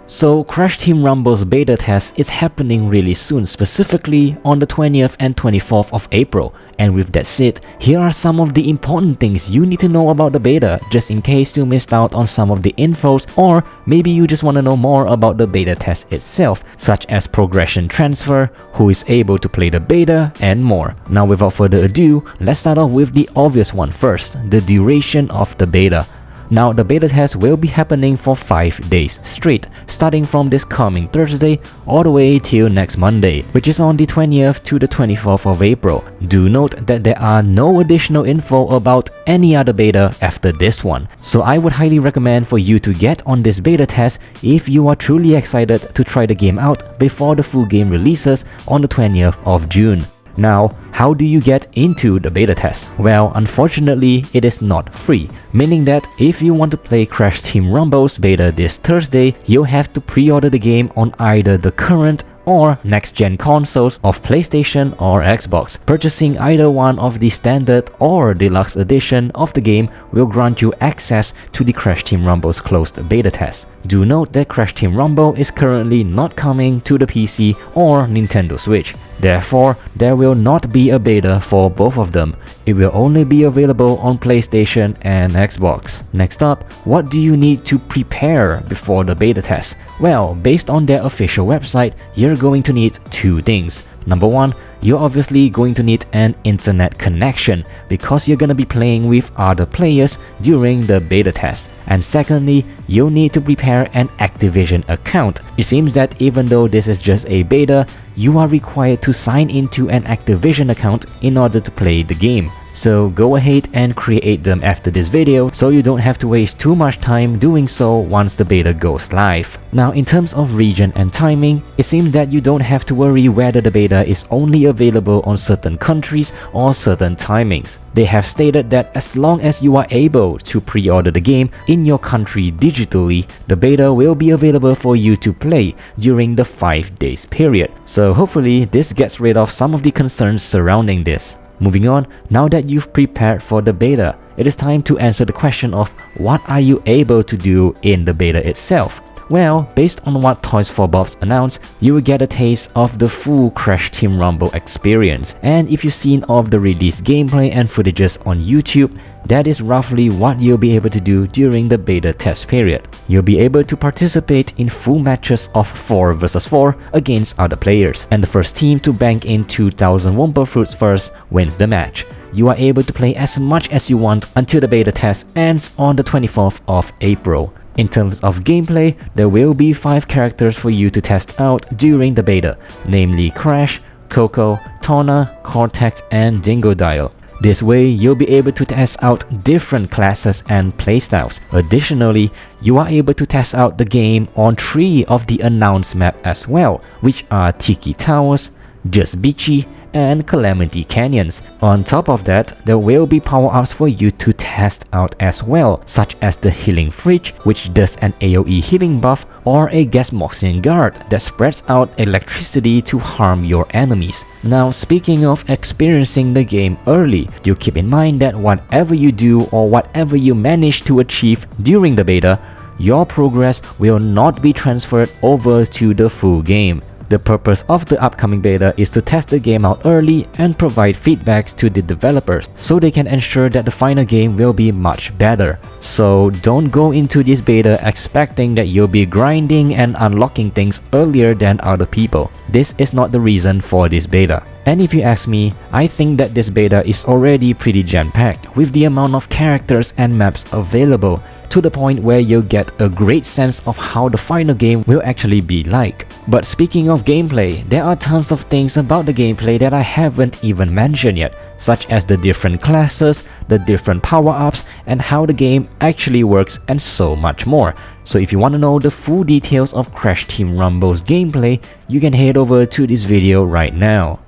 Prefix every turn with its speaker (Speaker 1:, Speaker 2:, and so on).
Speaker 1: So Crash Team Rumble's beta test is happening really soon, specifically on the 20th and 24th of April. And with that said, here are some of the important things you need to know about the beta, just in case you missed out on some of the infos, or maybe you just want to know more about the beta test itself, such as progression transfer, who is able to play the beta, and more. Now without further ado, let's start off with the obvious one first, the duration of the beta. Now the beta test will be happening for 5 days straight, starting from this coming Thursday all the way till next Monday, which is on the 20th to the 24th of April. Do note that there are no additional info about any other beta after this one, so I would highly recommend for you to get on this beta test if you are truly excited to try the game out before the full game releases on the 20th of June. Now, how do you get into the beta test? Well, unfortunately, it is not free, meaning that if you want to play Crash Team Rumble's beta this Thursday, you'll have to pre-order the game on either the current or next-gen consoles of PlayStation or Xbox. Purchasing either one of the standard or deluxe edition of the game will grant you access to the Crash Team Rumble's closed beta test. Do note that Crash Team Rumble is currently not coming to the PC or Nintendo Switch. Therefore, there will not be a beta for both of them. It will only be available on PlayStation and Xbox. Next up, what do you need to prepare before the beta test? Well, based on their official website, you're going to need two things. Number one, you're obviously going to need an internet connection because you're gonna be playing with other players during the beta test. And secondly, you'll need to prepare an Activision account. It seems that even though this is just a beta, you are required to sign into an Activision account in order to play the game. So go ahead and create them after this video so you don't have to waste too much time doing so once the beta goes live. Now in terms of region and timing, it seems that you don't have to worry whether the beta is only available on certain countries or certain timings. They have stated that as long as you are able to pre-order the game in your country digitally, the beta will be available for you to play during the 5 days period. So hopefully this gets rid of some of the concerns surrounding this. Moving on, now that you've prepared for the beta, it is time to answer the question of what are you able to do in the beta itself. Well, based on what Toys for Bobs announced, you will get a taste of the full Crash Team Rumble experience. And if you've seen all of the released gameplay and footages on YouTube, that is roughly what you'll be able to do during the beta test period. You'll be able to participate in full matches of 4 vs 4 against other players, and the first team to bank in 2000 Wumpa fruits first wins the match. You are able to play as much as you want until the beta test ends on the 24th of April. In terms of gameplay, there will be 5 characters for you to test out during the beta, namely Crash, Coco, Tawna, Cortex, and Dingodile. This way, you'll be able to test out different classes and playstyles. Additionally, you are able to test out the game on 3 of the announced maps as well, which are Tiki Towers, Just Beachy, and Calamity Canyons. On top of that, there will be power-ups for you to test out as well, such as the Healing Fridge, which does an AoE healing buff, or a Gas Moxie Guard that spreads out electricity to harm your enemies. Now, speaking of experiencing the game early, do keep in mind that whatever you do or whatever you manage to achieve during the beta, your progress will not be transferred over to the full game. The purpose of the upcoming beta is to test the game out early and provide feedbacks to the developers so they can ensure that the final game will be much better. So don't go into this beta expecting that you'll be grinding and unlocking things earlier than other people. This is not the reason for this beta. And if you ask me, I think that this beta is already pretty jam-packed with the amount of characters and maps available, to the point where you'll get a great sense of how the final game will actually be like. But speaking of gameplay, there are tons of things about the gameplay that I haven't even mentioned yet, such as the different classes, the different power-ups, and how the game actually works, and so much more. So if you want to know the full details of Crash Team Rumble's gameplay, you can head over to this video right now.